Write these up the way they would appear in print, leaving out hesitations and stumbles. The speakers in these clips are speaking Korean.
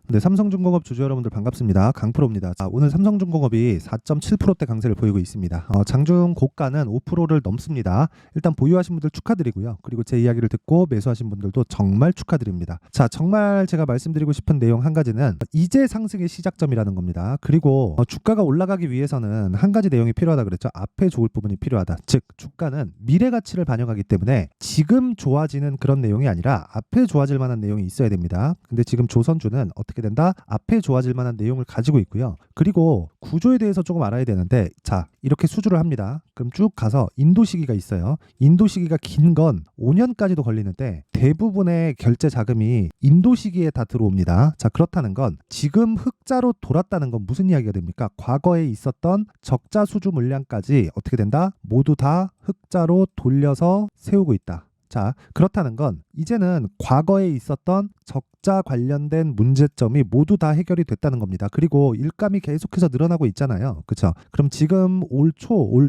네, 삼성중공업 주주 여러분들 반갑습니다. 강프로입니다. 오늘 삼성중공업이 4.7%대 강세를 보이고 있습니다. 장중 고가는 5%를 넘습니다. 일단 보유하신 분들 축하드리고요. 그리고 제 이야기를 듣고 매수하신 분들도 정말 축하드립니다. 자, 정말 제가 말씀드리고 싶은 내용 한 가지는 이제 상승의 시작점이라는 겁니다. 그리고 주가가 올라가기 위해서는 한 가지 내용이 필요하다 그랬죠. 앞에 좋을 부분이 필요하다. 즉 주가는 미래 가치를 반영하기 때문에 지금 좋아지는 그런 내용이 아니라 앞에 좋아질 만한 내용이 있어야 됩니다. 근데 지금 조선주는 어떻게 된다? 앞에 좋아질 만한 내용을 가지고 있고요. 그리고 구조에 대해서 조금 알아야 되는데, 자, 이렇게 수주를 합니다. 그럼 쭉 가서 인도 시기가 있어요. 인도 시기가 긴 건 5년까지도 걸리는데 대부분의 결제 자금이 인도 시기에 다 들어옵니다. 자, 그렇다는 건 지금 흑자로 돌았다는 건 무슨 이야기가 됩니까? 과거에 있었던 적자 수주 물량까지 어떻게 된다? 모두 다 흑자로 돌려서 세우고 있다. 자, 그렇다는 건 이제는 과거에 있었던 적자 관련된 문제점이 모두 다 해결이 됐다는 겁니다. 그리고 일감이 계속해서 늘어나고 있잖아요. 그렇죠? 그럼 지금 올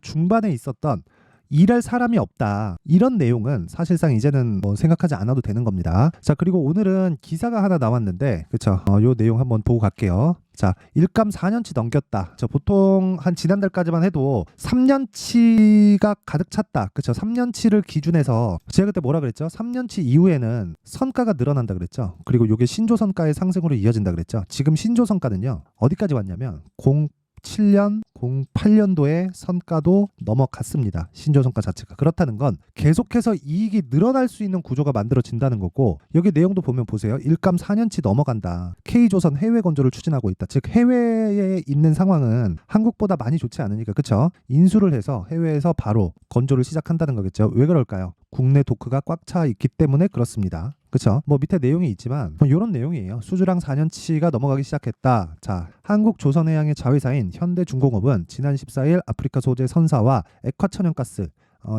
중반에 있었던 일할 사람이 없다, 이런 내용은 사실상 이제는 생각하지 않아도 되는 겁니다. 자, 그리고 오늘은 기사가 하나 나왔는데, 그쵸? 요 내용 한번 보고 갈게요. 자, 일감 4년치 넘겼다. 보통 한 지난달까지만 해도 3년치가 가득 찼다. 그쵸? 3년치를 기준해서 제가 그때 뭐라 그랬죠? 3년치 이후에는 선가가 늘어난다 그랬죠? 그리고 이게 신조선가의 상승으로 이어진다 그랬죠? 지금 신조선가는요, 어디까지 왔냐면 07년, 08년도에 선가도 넘어갔습니다. 신조선가 자체가. 그렇다는 건 계속해서 이익이 늘어날 수 있는 구조가 만들어진다는 거고, 여기 내용도 보면 보세요. 일감 4년치 넘어간다. K조선 해외 건조를 추진하고 있다. 즉 해외에 있는 상황은 한국보다 많이 좋지 않으니까, 그쵸? 인수를 해서 해외에서 바로 건조를 시작한다는 거겠죠. 왜 그럴까요? 국내 도크가 꽉 차 있기 때문에 그렇습니다. 그쵸? 밑에 내용이 있지만 이런 내용이에요. 수주랑 4년치가 넘어가기 시작했다. 자, 한국조선해양의 자회사인 현대중공업은 지난 14일 아프리카 소재 선사와 액화천연가스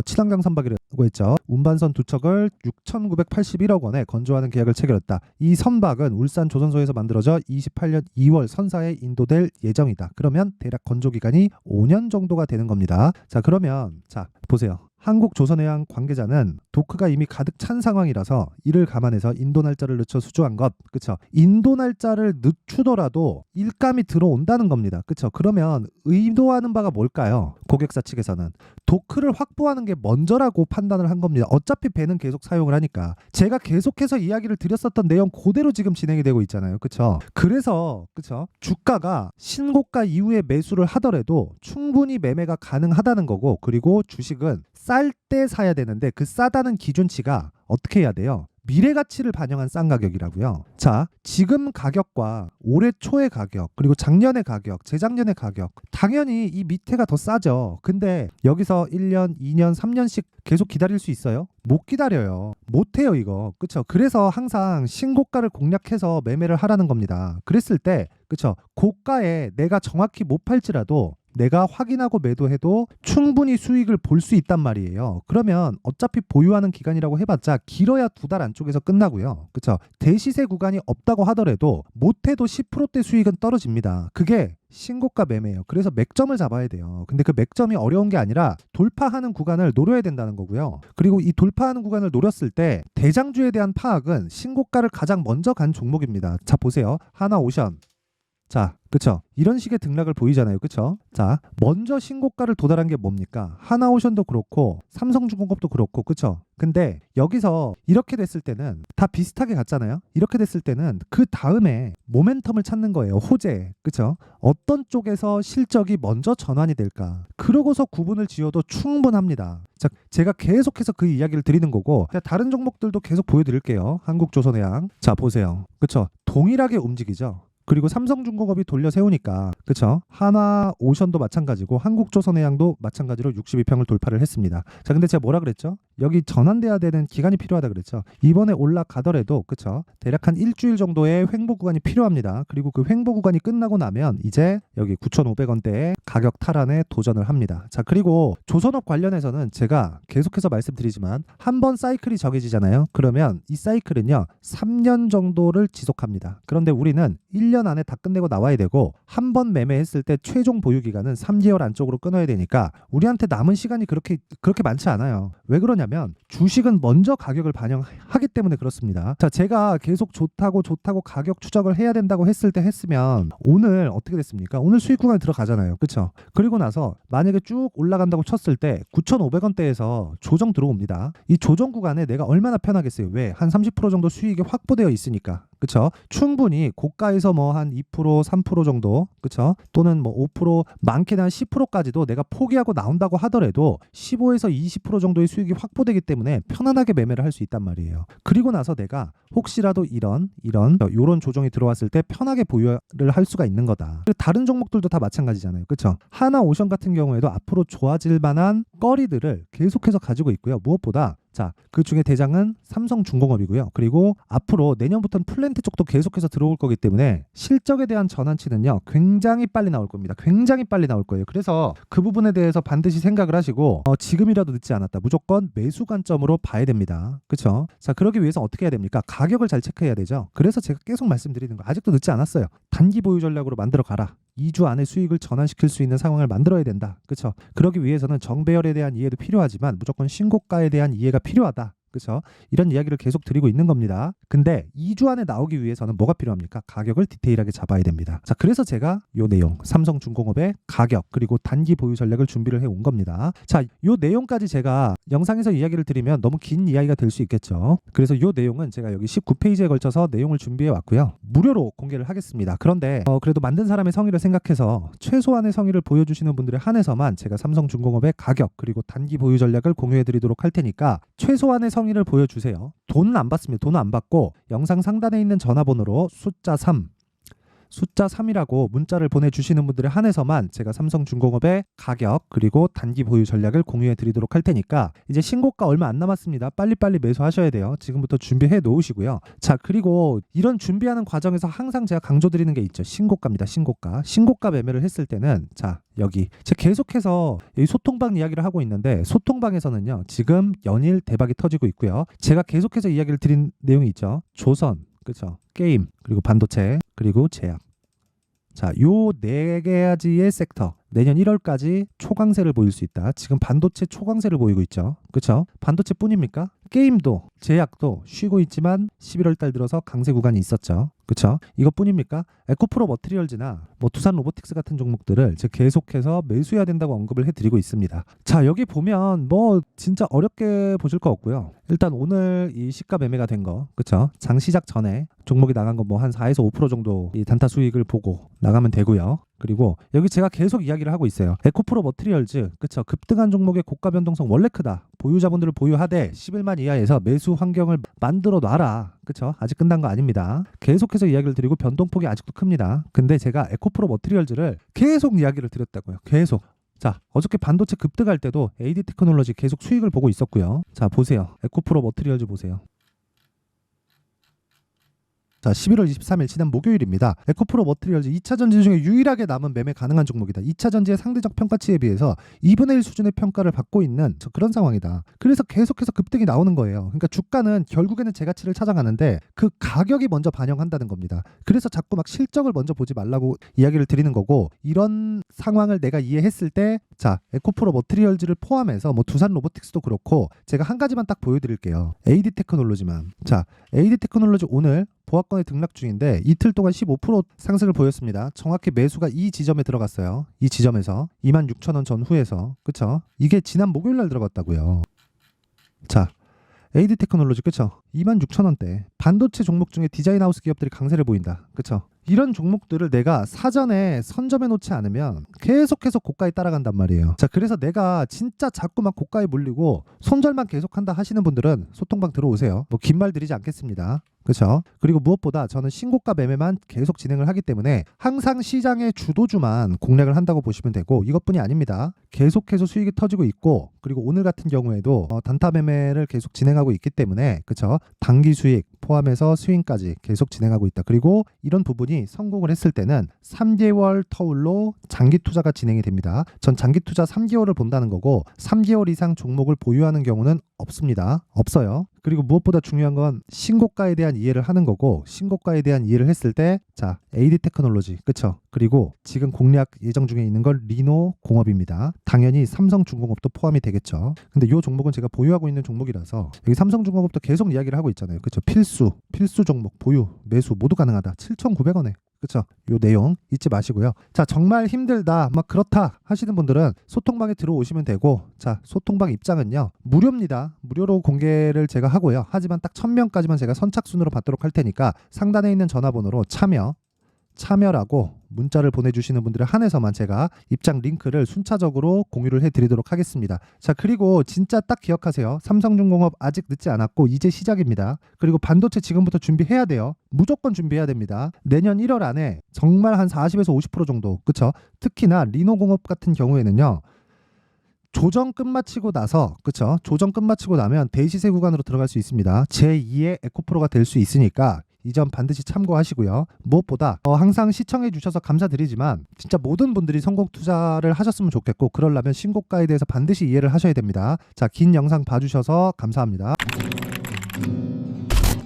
친환경 선박이라고 했죠. 운반선 두 척을 6,981억 원에 건조하는 계약을 체결했다. 이 선박은 울산 조선소에서 만들어져 28년 2월 선사에 인도될 예정이다. 그러면 대략 건조 기간이 5년 정도가 되는 겁니다. 자, 그러면 자, 보세요. 한국조선해양 관계자는 도크가 이미 가득 찬 상황이라서 이를 감안해서 인도 날짜를 늦춰 수주한 것. 그쵸? 인도 날짜를 늦추더라도 일감이 들어온다는 겁니다. 그쵸? 그러면 의도하는 바가 뭘까요? 고객사 측에서는 도크를 확보하는 게 먼저라고 판단을 한 겁니다. 어차피 배는 계속 사용을 하니까. 제가 계속해서 이야기를 드렸었던 내용 그대로 지금 진행이 되고 있잖아요. 그쵸? 그래서 그쵸? 주가가 신고가 이후에 매수를 하더라도 충분히 매매가 가능하다는 거고, 그리고 주식은 쌀 때 사야 되는데 그 싸다는 기준치가 어떻게 해야 돼요? 미래 가치를 반영한 싼 가격이라고요. 자, 지금 가격과 올해 초의 가격, 그리고 작년의 가격, 재작년의 가격, 당연히 이 밑에가 더 싸죠. 근데 여기서 1년, 2년, 3년씩 계속 기다릴 수 있어요? 못 기다려요. 못 해요, 이거. 그쵸? 그래서 항상 신고가를 공략해서 매매를 하라는 겁니다. 그랬을 때, 그쵸? 고가에 내가 정확히 못 팔지라도 내가 확인하고 매도해도 충분히 수익을 볼 수 있단 말이에요. 그러면 어차피 보유하는 기간이라고 해봤자 길어야 2달 안쪽에서 끝나고요. 그쵸? 대시세 구간이 없다고 하더라도 못해도 10%대 수익은 떨어집니다. 그게 신고가 매매예요. 그래서 맥점을 잡아야 돼요. 근데 그 맥점이 어려운 게 아니라 돌파하는 구간을 노려야 된다는 거고요. 그리고 이 돌파하는 구간을 노렸을 때 대장주에 대한 파악은 신고가를 가장 먼저 간 종목입니다. 자, 보세요. 하나오션. 자, 그쵸? 이런 식의 등락을 보이잖아요. 그쵸? 자, 먼저 신고가를 도달한 게 뭡니까? 하나오션도 그렇고 삼성중공업도 그렇고, 그쵸? 근데 여기서 이렇게 됐을 때는 다 비슷하게 갔잖아요. 이렇게 됐을 때는 그 다음에 모멘텀을 찾는 거예요. 호재. 그쵸? 어떤 쪽에서 실적이 먼저 전환이 될까? 그러고서 구분을 지어도 충분합니다. 자, 제가 계속해서 그 이야기를 드리는 거고, 다른 종목들도 계속 보여드릴게요. 한국조선해양. 자, 보세요. 그쵸? 동일하게 움직이죠. 그리고 삼성중공업이 돌려 세우니까, 그쵸? 하나오션도 마찬가지고 한국조선해양도 마찬가지로 62평을 돌파를 했습니다. 자, 근데 제가 뭐라 그랬죠? 여기 전환돼야 되는 기간이 필요하다 그랬죠. 이번에 올라가더라도, 그쵸? 대략 한 일주일 정도의 횡보 구간이 필요합니다. 그리고 그 횡보 구간이 끝나고 나면 이제 여기 9,500원대의 가격 탈환에 도전을 합니다. 자, 그리고 조선업 관련해서는 제가 계속해서 말씀드리지만 한번 사이클이 정해지잖아요. 그러면 이 사이클은요 3년 정도를 지속합니다. 그런데 우리는 1년 1년 안에 다 끝내고 나와야 되고 한 번 매매했을 때 최종 보유 기간은 3개월 안쪽으로 끊어야 되니까 우리한테 남은 시간이 그렇게 많지 않아요. 왜 그러냐면 주식은 먼저 가격을 반영하기 때문에 그렇습니다. 자, 제가 계속 좋다고 가격 추적을 해야 된다고 했을 때 했으면 오늘 어떻게 됐습니까? 오늘 수익 구간에 들어가잖아요. 그렇죠? 그리고 나서 만약에 쭉 올라간다고 쳤을 때 9,500원대에서 조정 들어옵니다. 이 조정 구간에 내가 얼마나 편하겠어요? 왜? 한 30% 정도 수익이 확보되어 있으니까. 그쵸? 충분히 고가에서 뭐 한 2%, 3% 정도, 그쵸? 또는 뭐 5%, 많게는 한 10%까지도 내가 포기하고 나온다고 하더라도 15에서 20% 정도의 수익이 확보되기 때문에 편안하게 매매를 할 수 있단 말이에요. 그리고 나서 내가 혹시라도 이런 조정이 들어왔을 때 편하게 보유를 할 수가 있는 거다. 다른 종목들도 다 마찬가지잖아요. 그쵸? 하나오션 같은 경우에도 앞으로 좋아질 만한 거리들을 계속해서 가지고 있고요. 무엇보다 자, 그 중에 대장은 삼성중공업이고요. 그리고 앞으로 내년부터는 플랜트 쪽도 계속해서 들어올 거기 때문에 실적에 대한 전환치는요, 굉장히 빨리 나올 겁니다. 굉장히 빨리 나올 거예요. 그래서 그 부분에 대해서 반드시 생각을 하시고 지금이라도 늦지 않았다. 무조건 매수 관점으로 봐야 됩니다. 그렇죠? 자, 그러기 위해서 어떻게 해야 됩니까? 가격을 잘 체크해야 되죠. 그래서 제가 계속 말씀드리는 거 아직도 늦지 않았어요. 단기 보유 전략으로 만들어 가라. 2주 안에 수익을 전환시킬 수 있는 상황을 만들어야 된다. 그렇죠? 그러기 위해서는 정배열에 대한 이해도 필요하지만 무조건 신고가에 대한 이해가 필요하다. 그렇죠? 이런 이야기를 계속 드리고 있는 겁니다. 근데 2주 안에 나오기 위해서는 뭐가 필요합니까? 가격을 디테일하게 잡아야 됩니다. 자, 그래서 제가 요 내용, 삼성중공업의 가격 그리고 단기 보유 전략을 준비를 해 온 겁니다. 자, 요 내용까지 제가 영상에서 이야기를 드리면 너무 긴 이야기가 될 수 있겠죠. 그래서 요 내용은 제가 여기 19페이지에 걸쳐서 내용을 준비해 왔고요. 무료로 공개를 하겠습니다. 그런데 그래도 만든 사람의 성의를 생각해서 최소한의 성의를 보여주시는 분들에 한해서만 제가 삼성중공업의 가격 그리고 단기 보유 전략을 공유해 드리도록 할 테니까 최소한의 성의를 보여주세요. 돈은 안 받습니다. 돈은 안 받고 영상 상단에 있는 전화번호로 숫자 3이라고 문자를 보내주시는 분들에 한해서만 제가 삼성중공업의 가격 그리고 단기 보유 전략을 공유해 드리도록 할 테니까 이제 신고가 얼마 안 남았습니다. 빨리빨리 매수하셔야 돼요. 지금부터 준비해 놓으시고요. 자, 그리고 이런 준비하는 과정에서 항상 제가 강조드리는 게 있죠. 신고가입니다. 신고가 매매를 했을 때는 자, 여기 제가 계속해서 이 소통방 이야기를 하고 있는데 소통방에서는요, 지금 연일 대박이 터지고 있고요. 제가 계속해서 이야기를 드린 내용이 있죠. 조선, 그렇죠? 게임, 그리고 반도체, 그리고 제약. 자, 요 네 가지의 섹터 내년 1월까지 초강세를 보일 수 있다. 지금 반도체 초강세를 보이고 있죠. 그렇죠? 반도체뿐입니까? 게임도 제약도 쉬고 있지만 11월 달 들어서 강세 구간이 있었죠. 그렇죠? 이것뿐입니까? 에코프로 머티리얼즈나 뭐 두산 로보틱스 같은 종목들을 제가 계속해서 매수해야 된다고 언급을 해드리고 있습니다. 자, 여기 보면 뭐 진짜 어렵게 보실 거 없고요. 일단 오늘 이 시가 매매가 된 거, 그렇죠? 장 시작 전에 종목이 나간 거 뭐 한 4에서 5% 정도 이 단타 수익을 보고 나가면 되고요. 그리고 여기 제가 계속 이야기를 하고 있어요. 에코프로 머티리얼즈, 그쵸? 급등한 종목의 고가 변동성 원래 크다. 보유자분들을 보유하되 11만 이하에서 매수 환경을 만들어 놔라. 그쵸? 아직 끝난 거 아닙니다. 계속해서 이야기를 드리고 변동폭이 아직도 큽니다. 근데 제가 에코프로 머티리얼즈를 계속 이야기를 드렸다고요. 계속. 자, 어저께 반도체 급등할 때도 AD 테크놀로지 계속 수익을 보고 있었고요. 자, 보세요. 에코프로 머티리얼즈 보세요. 자, 11월 23일 지난 목요일입니다. 에코프로 머티리얼즈 2차 전지 중에 유일하게 남은 매매 가능한 종목이다. 2차 전지의 상대적 평가치에 비해서 2분의 1 수준의 평가를 받고 있는 그런 상황이다. 그래서 계속해서 급등이 나오는 거예요. 그러니까 주가는 결국에는 제 가치를 찾아가는데 그 가격이 먼저 반영한다는 겁니다. 그래서 자꾸 막 실적을 먼저 보지 말라고 이야기를 드리는 거고, 이런 상황을 내가 이해했을 때 자, 에코프로 머티리얼즈를 포함해서 뭐 두산 로보틱스도 그렇고 제가 한 가지만 딱 보여드릴게요. AD 테크놀로지만. 자, AD 테크놀로지 오늘 보합권에 등락 중인데 이틀 동안 15% 상승을 보였습니다. 정확히 매수가 이 지점에 들어갔어요. 이 지점에서 26,000원 전후에서. 그쵸? 이게 지난 목요일 날 들어갔다고요. 자, AD 테크놀로지, 그쵸? 26,000원대. 반도체 종목 중에 디자인하우스 기업들이 강세를 보인다. 그쵸? 이런 종목들을 내가 사전에 선점해 놓지 않으면 계속해서 고가에 따라간단 말이에요. 자, 그래서 내가 진짜 자꾸 막 고가에 물리고 손절만 계속한다 하시는 분들은 소통방 들어오세요. 뭐 긴 말 드리지 않겠습니다. 그렇죠? 그리고 무엇보다 저는 신고가 매매만 계속 진행을 하기 때문에 항상 시장의 주도주만 공략을 한다고 보시면 되고, 이것뿐이 아닙니다. 계속해서 수익이 터지고 있고, 그리고 오늘 같은 경우에도 단타 매매를 계속 진행하고 있기 때문에, 그렇죠? 단기 수익 포함해서 스윙까지 계속 진행하고 있다. 그리고 이런 부분이 성공을 했을 때는 3개월 터울로 장기 투자가 진행이 됩니다. 전 장기 투자 3개월을 본다는 거고 3개월 이상 종목을 보유하는 경우는 없습니다. 없어요. 그리고 무엇보다 중요한 건 신고가에 대한 이해를 하는 거고, 신고가에 대한 이해를 했을 때 자, AD 테크놀로지, 그쵸? 그리고 지금 공략 예정 중에 있는 건 리노공업입니다. 당연히 삼성중공업도 포함이 되겠죠. 근데 이 종목은 제가 보유하고 있는 종목이라서 여기 삼성중공업도 계속 이야기를 하고 있잖아요. 그쵸? 필수 종목 보유, 매수 모두 가능하다. 7,900원에. 그쵸? 요 내용 잊지 마시고요. 자, 정말 힘들다, 막 그렇다 하시는 분들은 소통방에 들어오시면 되고, 자, 소통방 입장은요, 무료입니다. 무료로 공개를 제가 하고요. 하지만 딱 1000명까지만 제가 선착순으로 받도록 할 테니까 상단에 있는 전화번호로 참여라고 문자를 보내주시는 분들에 한해서만 제가 입장 링크를 순차적으로 공유를 해드리도록 하겠습니다. 자, 그리고 진짜 딱 기억하세요. 삼성중공업 아직 늦지 않았고 이제 시작입니다. 그리고 반도체 지금부터 준비해야 돼요. 무조건 준비해야 됩니다. 내년 1월 안에 정말 한 40에서 50% 정도, 그쵸? 특히나 리노공업 같은 경우에는요, 조정 끝마치고 나서, 그쵸? 조정 끝마치고 나면 대시세 구간으로 들어갈 수 있습니다. 제2의 에코프로가 될 수 있으니까 이 점 반드시 참고하시고요. 무엇보다 항상 시청해 주셔서 감사드리지만 진짜 모든 분들이 성공 투자를 하셨으면 좋겠고, 그러려면 신고가에 대해서 반드시 이해를 하셔야 됩니다. 자, 긴 영상 봐주셔서 감사합니다.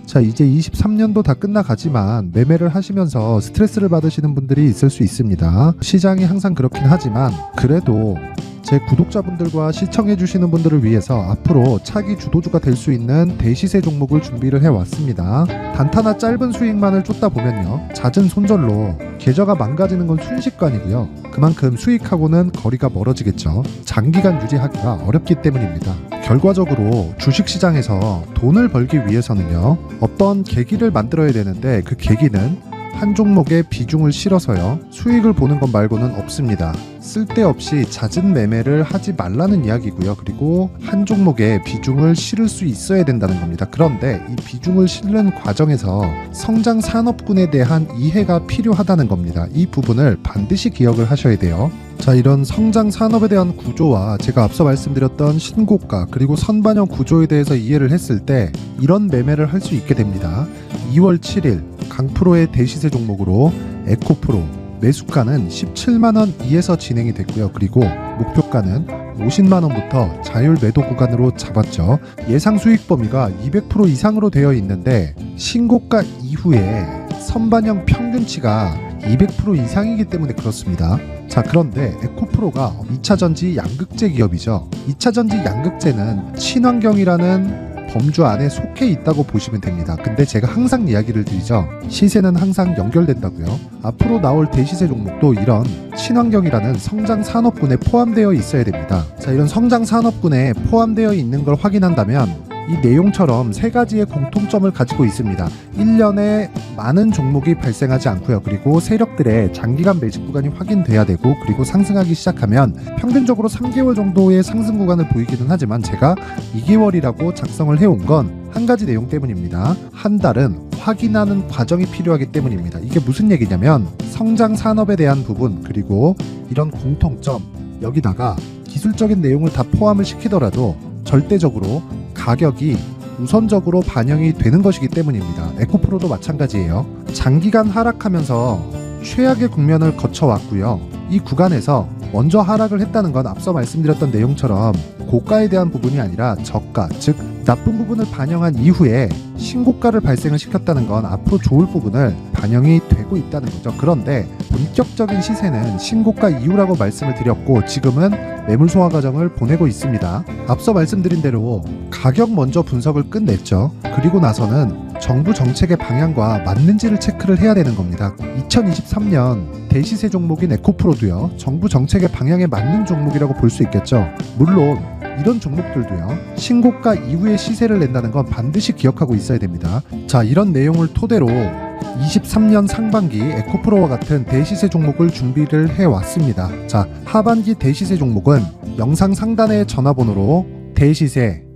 자, 이제 23년도 다 끝나가지만 매매를 하시면서 스트레스를 받으시는 분들이 있을 수 있습니다. 시장이 항상 그렇긴 하지만 그래도 제 구독자분들과 시청해주시는 분들을 위해서 앞으로 차기 주도주가 될 수 있는 대시세 종목을 준비를 해왔습니다. 단타나 짧은 수익만을 쫓다 보면요, 잦은 손절로 계좌가 망가지는 건 순식간이고요. 그만큼 수익하고는 거리가 멀어지겠죠. 장기간 유지하기가 어렵기 때문입니다. 결과적으로 주식시장에서 돈을 벌기 위해서는요, 어떤 계기를 만들어야 되는데 그 계기는 한 종목에 비중을 실어서요, 수익을 보는 것 말고는 없습니다. 쓸데없이 잦은 매매를 하지 말라는 이야기고요. 그리고 한 종목에 비중을 실을 수 있어야 된다는 겁니다. 그런데 이 비중을 실는 과정에서 성장 산업군에 대한 이해가 필요하다는 겁니다. 이 부분을 반드시 기억을 하셔야 돼요. 자, 이런 성장 산업에 대한 구조와 제가 앞서 말씀드렸던 신고가 그리고 선반영 구조에 대해서 이해를 했을 때 이런 매매를 할 수 있게 됩니다. 2월 7일 강프로의 대시세 종목으로 에코프로 매수가는 17만원 이에서 진행이 됐고요. 그리고 목표가는 50만원부터 자율 매도 구간으로 잡았죠. 예상 수익 범위가 200% 이상으로 되어 있는데 신고가 이후에 선반영 평균치가 200% 이상이기 때문에 그렇습니다. 자, 그런데 에코프로가 2차전지 양극재 기업이죠. 2차전지 양극재는 친환경이라는 범주 안에 속해 있다고 보시면 됩니다. 근데 제가 항상 이야기를 드리죠. 시세는 항상 연결된다고요. 앞으로 나올 대시세 종목도 이런 친환경이라는 성장 산업군에 포함되어 있어야 됩니다. 자, 이런 성장 산업군에 포함되어 있는 걸 확인한다면 이 내용처럼 세 가지의 공통점을 가지고 있습니다. 1년에 많은 종목이 발생하지 않고요. 그리고 세력들의 장기간 매집 구간이 확인돼야 되고, 그리고 상승하기 시작하면 평균적으로 3개월 정도의 상승 구간을 보이기는 하지만 제가 2개월이라고 작성을 해온 건 한 가지 내용 때문입니다. 한 달은 확인하는 과정이 필요하기 때문입니다. 이게 무슨 얘기냐면 성장 산업에 대한 부분, 그리고 이런 공통점, 여기다가 기술적인 내용을 다 포함을 시키더라도 절대적으로 가격이 우선적으로 반영이 되는 것이기 때문입니다. 에코프로도 마찬가지예요. 장기간 하락하면서 최악의 국면을 거쳐왔고요. 이 구간에서 먼저 하락을 했다는 건 앞서 말씀드렸던 내용처럼 고가에 대한 부분이 아니라 저가, 즉 나쁜 부분을 반영한 이후에 신고가를 발생을 시켰다는 건 앞으로 좋을 부분을 반영이 되고 있다는 거죠. 그런데 본격적인 시세는 신고가 이후라고 말씀을 드렸고, 지금은 매물 소화 과정을 보내고 있습니다. 앞서 말씀드린 대로 가격 먼저 분석을 끝냈죠. 그리고 나서는 정부 정책의 방향과 맞는지를 체크를 해야 되는 겁니다. 2023년 대시세 종목인 에코프로도요, 정부 정책의 방향에 맞는 종목이라고 볼 수 있겠죠. 물론 이런 종목들도요, 신고가 이후에 시세를 낸다는 건 반드시 기억하고 있어야 됩니다. 자, 이런 내용을 토대로 23년 상반기 에코프로와 같은 대시세 종목을 준비를 해왔습니다. 자, 하반기 대시세 종목은 영상 상단의 전화번호로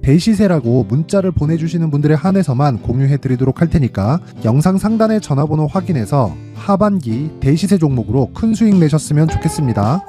대시세라고 문자를 보내주시는 분들에 한해서만 공유해드리도록 할 테니까 영상 상단의 전화번호 확인해서 하반기 대시세 종목으로 큰 수익 내셨으면 좋겠습니다.